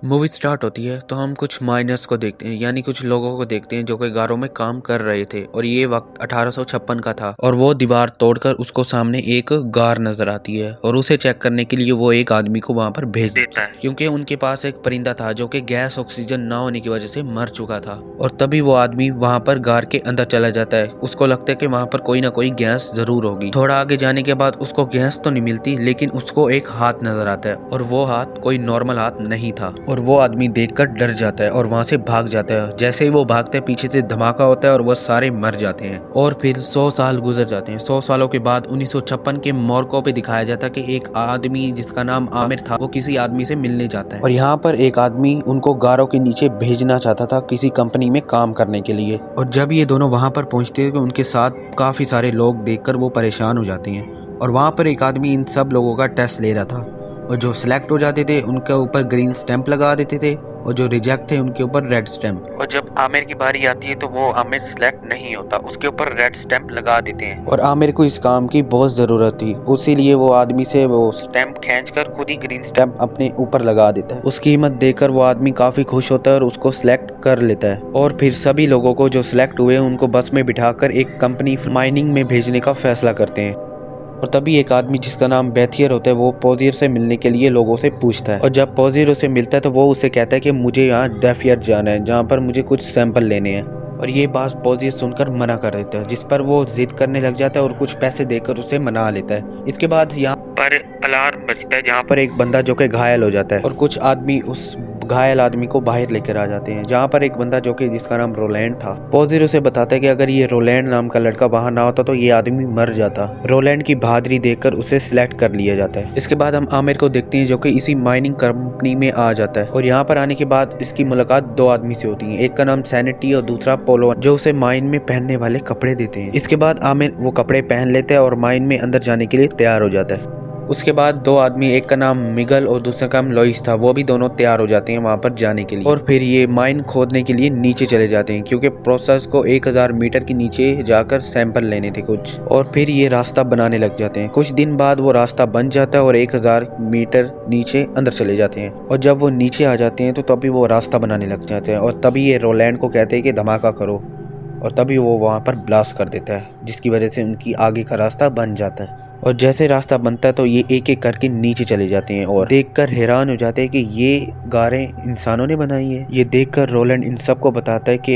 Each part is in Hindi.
मूवी स्टार्ट होती है तो हम कुछ माइनर्स को देखते हैं, यानी कुछ लोगों को देखते हैं जो कि गारों में काम कर रहे थे। और ये वक्त 1856 का था और वो दीवार तोड़कर उसको सामने एक गार नजर आती है और उसे चेक करने के लिए वो एक आदमी को वहां पर भेज देता है, क्योंकि उनके पास एक परिंदा था जो कि गैस ऑक्सीजन ना होने की वजह से मर चुका था। और तभी वो आदमी वहां पर गार के अंदर चला जाता है। उसको लगता है कि वहां पर कोई ना कोई गैस जरूर होगी। थोड़ा आगे जाने के बाद उसको गैस तो नहीं मिलती, लेकिन उसको एक हाथ नजर आता है और वो हाथ कोई नॉर्मल हाथ नहीं था। और वो आदमी देखकर डर जाता है और वहां से भाग जाता है। जैसे ही वो भागता है पीछे से धमाका होता है और वो सारे मर जाते हैं। और फिर 100 साल गुजर जाते हैं। 100 सालों के बाद 1956 के मॉर्को पे दिखाया जाता है कि एक आदमी जिसका नाम आमिर था वो किसी आदमी से मिलने जाता है। और यहाँ पर एक आदमी उनको गारों के नीचे भेजना चाहता था किसी कंपनी में काम करने के लिए। और जब ये दोनों वहां पर पहुंचते हैं तो उनके साथ काफी सारे लोग देखकर वो परेशान हो जाते हैं। और वहां पर एक आदमी इन सब लोगों का टेस्ट ले रहा था और जो सिलेक्ट हो जाते थे उनके ऊपर ग्रीन स्टैंप लगा देते थे और जो रिजेक्ट थे उनके ऊपर रेड स्टैंप। और जब आमिर की बारी आती है तो वो आमिर सिलेक्ट नहीं होता, उसके ऊपर रेड स्टैंप लगा देते हैं। और आमिर को इस काम की बहुत जरूरत थी, इसीलिए वो आदमी से वो स्टैंप खींचकर खुद ही ग्रीन स्टैंप अपने ऊपर लगा देता है। उसकी हिम्मत देखकर वो आदमी काफी खुश होता है और उसको सिलेक्ट कर लेता है। और फिर सभी लोगों को जो सिलेक्ट हुए उनको बस में बिठाकर एक कंपनी माइनिंग में भेजने का फैसला करते हैं। और तभी एक आदमी जिसका नाम बैथियर होता है वो पोजियर से मिलने के लिए लोगों से पूछता है। और जब पोजियर उसे मिलता है तो वो उसे कहता है कि मुझे यहाँ डेफियर जाना है, जहाँ पर मुझे कुछ सैंपल लेने हैं। और ये बात पोजियर सुनकर मना कर देता है, जिस पर वो जिद करने लग जाता है और कुछ पैसे देकर उसे मना लेता है। इसके बाद यहाँ पर अलार्म बजता है, जहाँ पर एक बंदा जो कि घायल हो जाता है और कुछ आदमी उस घायल आदमी को बाहर लेकर आ जाते हैं, जहाँ पर एक बंदा जो कि जिसका नाम रोलैंड था। पोजियर उसे बताता है कि अगर ये रोलैंड नाम का लड़का वहां ना होता तो ये आदमी मर जाता। रोलैंड की बहादुरी देखकर उसे सिलेक्ट कर लिया जाता है। इसके बाद हम आमिर को देखते हैं जो कि इसी माइनिंग कंपनी में आ जाता है। और यहाँ पर आने के बाद इसकी मुलाकात दो आदमी से होती है, एक का नाम सैनिटी और दूसरा पोलो, जो उसे माइन में पहनने वाले कपड़े देते हैं। इसके बाद आमिर वो कपड़े पहन लेता है और माइन में अंदर जाने के लिए तैयार हो जाता है। उसके बाद दो आदमी, एक का नाम मिगल और दूसरा का नाम लॉइस था, वो भी दोनों तैयार हो जाते हैं वहां पर जाने के लिए। और फिर ये माइन खोदने के लिए नीचे चले जाते हैं, क्योंकि प्रोसेस को 1000 मीटर की नीचे जाकर सैंपल लेने थे कुछ। और फिर ये रास्ता बनाने लग जाते हैं। कुछ दिन बाद वो रास्ता बन जाता है और 1000 मीटर नीचे अंदर चले जाते हैं। और जब वो नीचे आ जाते हैं तो तभी वो रास्ता बनाने लग जाते हैं। और तभी ये रोलैंड को कहते हैं कि धमाका करो, और तभी वो वहाँ पर ब्लास्ट कर देता है, जिसकी वजह से उनकी आगे का रास्ता बन जाता है। और जैसे रास्ता बनता है तो ये एक एक करके नीचे चले जाते हैं और देखकर हैरान हो जाते हैं कि ये गारें इंसानों ने बनाई है। ये देखकर रोलैंड इन सबको बताता है कि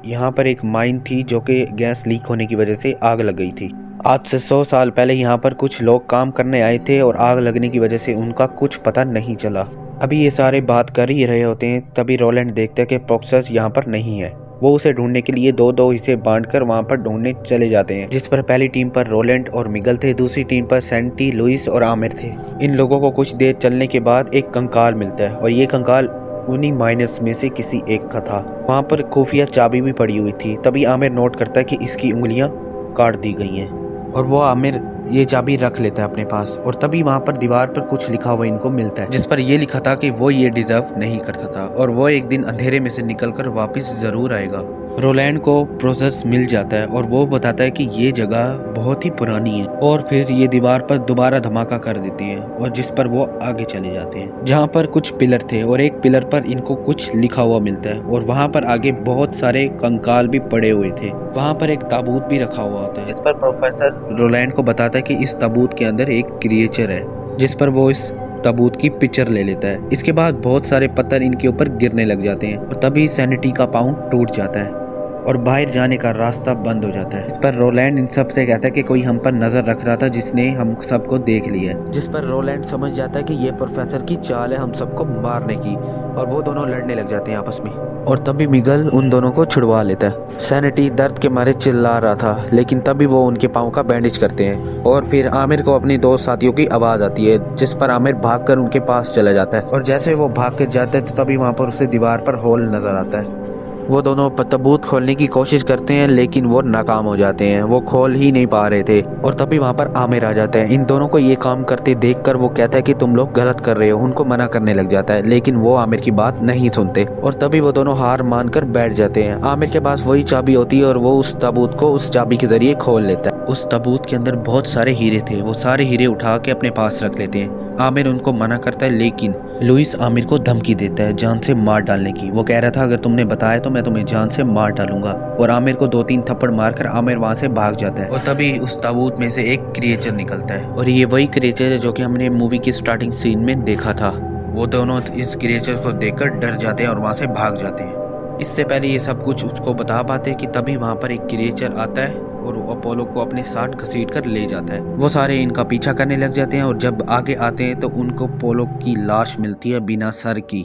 यहाँ पर एक माइन थी जो कि गैस लीक होने की वजह से आग लग गई थी। आज से 100 साल पहले यहाँ पर कुछ लोग काम करने आए थे और आग लगने की वजह से उनका कुछ पता नहीं चला। अभी ये सारे बात कर ही रहे होते हैं, तभी रोलैंड देखता है कि प्रोसेस यहाँ पर नहीं है। वो उसे ढूंढने के लिए दो दो हिस्से बांटकर वहां पर ढूंढने चले जाते हैं, जिस पर पहली टीम पर रोलैंड और मिगल थे, दूसरी टीम पर सैंटी, लुइस और आमिर थे। इन लोगों को कुछ देर चलने के बाद एक कंकाल मिलता है और ये कंकाल उन्हीं माइनर्स में से किसी एक का था। वहां पर खुफिया चाबी भी पड़ी हुई थी। तभी आमिर नोट करता है कि इसकी उंगलियां काट दी गई हैं और वो आमिर ये चाबी रख लेता है अपने पास। और तभी वहाँ पर दीवार पर कुछ लिखा हुआ इनको मिलता है, जिस पर ये लिखा था कि वो ये डिजर्व नहीं करता था और वो एक दिन अंधेरे में से निकलकर वापस जरूर आएगा। रोलैंड को प्रोसेस मिल जाता है और वो बताता है कि ये जगह बहुत ही पुरानी है। और फिर ये दीवार पर दोबारा धमाका कर देते हैं और जिस पर वो आगे चले जाते हैं, जहाँ पर कुछ पिलर थे और एक पिलर पर इनको कुछ लिखा हुआ मिलता है। और वहाँ पर आगे बहुत सारे कंकाल भी पड़े हुए थे। वहाँ पर एक ताबूत भी रखा हुआ होता है, जिस पर प्रोफेसर रोलैंड को बताता है कि इस ताबूत के अंदर एक क्रिएचर है, जिस पर वो इस ताबूत की पिक्चर ले लेता है। इसके बाद बहुत सारे पत्थर इनके ऊपर गिरने लग जाते हैं और तभी सैनिटी का पाँव टूट जाता है और बाहर जाने का रास्ता बंद हो जाता है। इस पर रोलैंड इन सब से कहता है कि कोई हम पर नजर रख रहा था जिसने हम सबको देख लिया, जिस पर रोलैंड समझ जाता है कि ये प्रोफेसर की चाल है हम सबको मारने की। और वो दोनों लड़ने लग जाते हैं आपस में और तभी मिगल उन दोनों को छुड़वा लेता है। सैनिटी दर्द के मारे चिल्ला रहा था, लेकिन तभी वो उनके पाँव का बैंडेज करते हैं। और फिर आमिर को अपनी दो साथियों की आवाज आती है, जिस पर आमिर भागकर उनके पास चला जाता है। और जैसे वो भाग के जाता है तो तभी वहाँ पर उसे दीवार पर होल नजर आता है। वो दोनों ताबूत खोलने की कोशिश करते हैं, लेकिन वो नाकाम हो जाते हैं, वो खोल ही नहीं पा रहे थे। और तभी वहाँ पर आमिर आ जाता है। इन दोनों को ये काम करते देखकर वो कहता है कि तुम लोग गलत कर रहे हो, उनको मना करने लग जाता है, लेकिन वो आमिर की बात नहीं सुनते। और तभी वो दोनों हार मानकर बैठ जाते हैं। आमिर के पास वही चाबी होती है और वो उस ताबूत को उस चाबी के जरिए खोल लेता है। उस ताबूत के अंदर बहुत सारे हीरे थे। वो सारे हीरे उठा के अपने पास रख लेते हैं। आमिर उनको मना करता है, लेकिन लुइस आमिर को धमकी देता है जान से मार डालने की। वो कह रहा था अगर तुमने बताया तो मैं तुम्हें जान से मार डालूंगा। और आमिर को 2-3 थप्पड़ मारकर आमिर वहां से भाग जाता है। और तभी उस ताबूत में से एक क्रिएचर निकलता है, और ये वही क्रिएचर है जो कि हमने मूवी की स्टार्टिंग सीन में देखा था। वो दोनों इस क्रिएचर को देखकर डर जाते हैं और वहां से भाग जाते हैं। इससे पहले ये सब कुछ उसको बता पाते कि तभी वहां पर एक क्रिएचर आता है और अपोलो को अपने साथ घसीट कर ले जाता है। वो सारे इनका पीछा करने लग जाते हैं और जब आगे आते हैं तो उनको अपोलो की लाश मिलती है बिना सर की।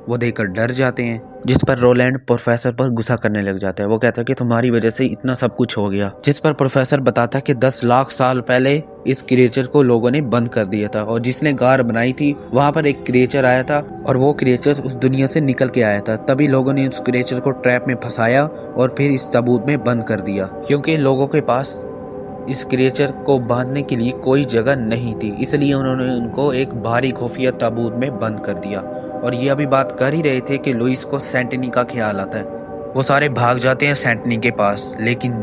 वो देखकर डर जाते हैं, जिस पर रोलैंड प्रोफेसर पर गुस्सा करने लग जाता है। वो कहता है कि तुम्हारी वजह से इतना सब कुछ हो गया। जिस पर प्रोफेसर बताता है कि 10 लाख साल पहले इस क्रिएचर को लोगों ने बंद कर दिया था, और जिसने गार बनाई थी वहां पर एक क्रिएचर आया था, और वो क्रिएचर उस दुनिया से निकल के आया था। तभी लोगों ने उस क्रिएचर को ट्रैप में फंसाया और फिर इस ताबूत में बंद कर दिया, क्योंकि लोगों के पास इस क्रिएचर को बांधने के लिए कोई जगह नहीं थी। इसलिए उन्होंने उनको एक भारी खुफिया ताबूत में बंद कर दिया। और ये अभी बात कर ही रहे थे कि लुइस को सेंटनी का ख्याल आता है। वो सारे भाग जाते हैं सेंटनी के पास, लेकिन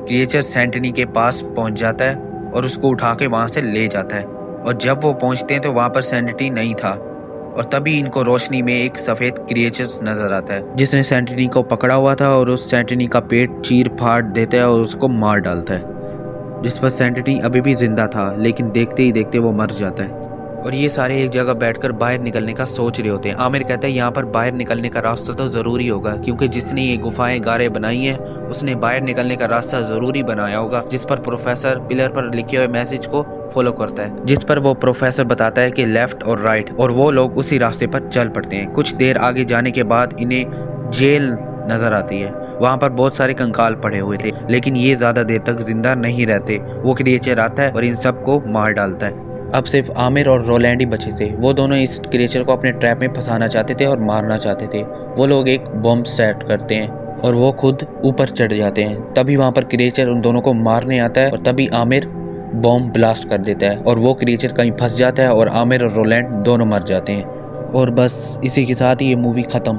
क्रिएचर सेंटनी के पास पहुंच जाता है और उसको उठा के वहां से ले जाता है। और जब वो पहुंचते हैं तो वहां पर सेंटनी नहीं था, और तभी इनको रोशनी में एक सफेद क्रिएचर नजर आता है जिसने सेंटनी को पकड़ा हुआ था, और उस सेंटनी का पेट चीर फाड़ देता है और उसको मार डालता है। जिस पर सेंटनी अभी भी जिंदा था, लेकिन देखते ही देखते वो मर जाता है। और ये सारे एक जगह बैठकर बाहर निकलने का सोच रहे होते हैं। आमिर कहता है यहाँ पर बाहर निकलने का रास्ता तो जरूरी होगा, क्योंकि जिसने ये गुफाएं गारें बनाई हैं उसने बाहर निकलने का रास्ता जरूरी बनाया होगा। जिस पर प्रोफेसर पिलर पर लिखे हुए मैसेज को फॉलो करता है, जिस पर वो प्रोफेसर बताता है कि लेफ्ट और राइट, और वो लोग उसी रास्ते पर चल पड़ते हैं। कुछ देर आगे जाने के बाद इन्हें जेल नजर आती है। वहाँ पर बहुत सारे कंकाल पड़े हुए थे, लेकिन ये ज्यादा देर तक जिंदा नहीं रहते। वो क्रिएचर आता है और इन सबको मार डालता है। अब सिर्फ आमिर और रोलैंड ही बचे थे। वो दोनों इस क्रिएचर को अपने ट्रैप में फंसाना चाहते थे और मारना चाहते थे। वो लोग एक बॉम्ब सेट करते हैं और वो खुद ऊपर चढ़ जाते हैं। तभी वहाँ पर क्रिएचर उन दोनों को मारने आता है, और तभी आमिर बॉम्ब ब्लास्ट कर देता है और वो क्रिएचर कहीं फंस जाता है और आमिर और रोलैंड दोनों मर जाते हैं। और बस इसी के साथ ही ये मूवी ख़त्म।